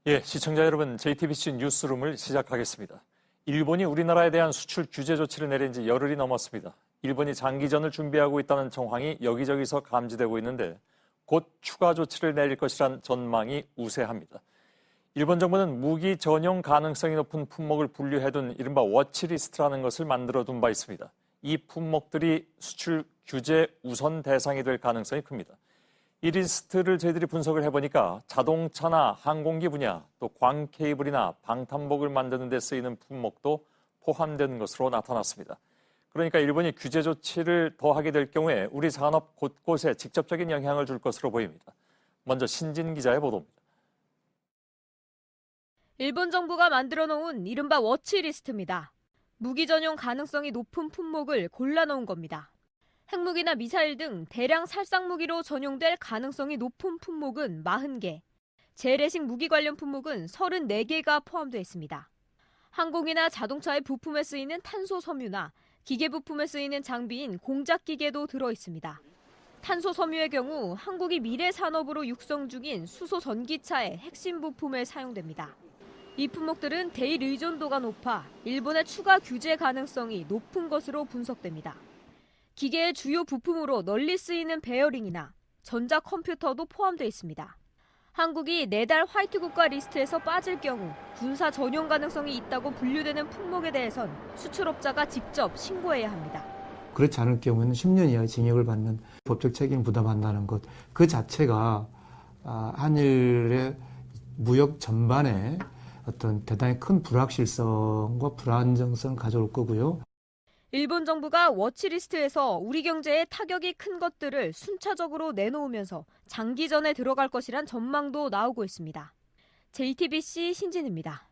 예, 시청자 여러분, JTBC 뉴스룸을 시작하겠습니다. 일본이 우리나라에 대한 수출 규제 조치를 내린 지 열흘이 넘었습니다. 일본이 장기전을 준비하고 있다는 정황이 여기저기서 감지되고 있는데 곧 추가 조치를 내릴 것이란 전망이 우세합니다. 일본 정부는 무기 전용 가능성이 높은 품목을 분류해둔 이른바 워치리스트라는 것을 만들어둔 바 있습니다. 이 품목들이 수출 규제 우선 대상이 될 가능성이 큽니다. 이 리스트를 저희들이 분석을 해보니까 자동차나 항공기 분야, 또 광 케이블이나 방탄복을 만드는 데 쓰이는 품목도 포함된 것으로 나타났습니다. 그러니까 일본이 규제 조치를 더하게 될 경우에 우리 산업 곳곳에 직접적인 영향을 줄 것으로 보입니다. 먼저 신진 기자의 보도입니다. 일본 정부가 만들어 놓은 이른바 워치리스트입니다. 무기 전용 가능성이 높은 품목을 골라놓은 겁니다. 핵무기나 미사일 등 대량 살상무기로 전용될 가능성이 높은 품목은 40개, 재래식 무기 관련 품목은 34개가 포함되어 있습니다. 항공이나 자동차의 부품에 쓰이는 탄소 섬유나 기계 부품에 쓰이는 장비인 공작 기계도 들어 있습니다. 탄소 섬유의 경우 한국이 미래 산업으로 육성 중인 수소 전기차의 핵심 부품에 사용됩니다. 이 품목들은 대일 의존도가 높아 일본의 추가 규제 가능성이 높은 것으로 분석됩니다. 기계의 주요 부품으로 널리 쓰이는 베어링이나 전자컴퓨터도 포함되어 있습니다. 한국이 4달 화이트 국가 리스트에서 빠질 경우 군사 전용 가능성이 있다고 분류되는 품목에 대해선 수출업자가 직접 신고해야 합니다. 그렇지 않을 경우에는 10년 이하의 징역을 받는 법적 책임을 부담한다는 것, 그 자체가 한일의 무역 전반에 어떤 대단히 큰 불확실성과 불안정성을 가져올 거고요. 일본 정부가 워치리스트에서 우리 경제에 타격이 큰 것들을 순차적으로 내놓으면서 장기전에 들어갈 것이란 전망도 나오고 있습니다. JTBC 신진입니다.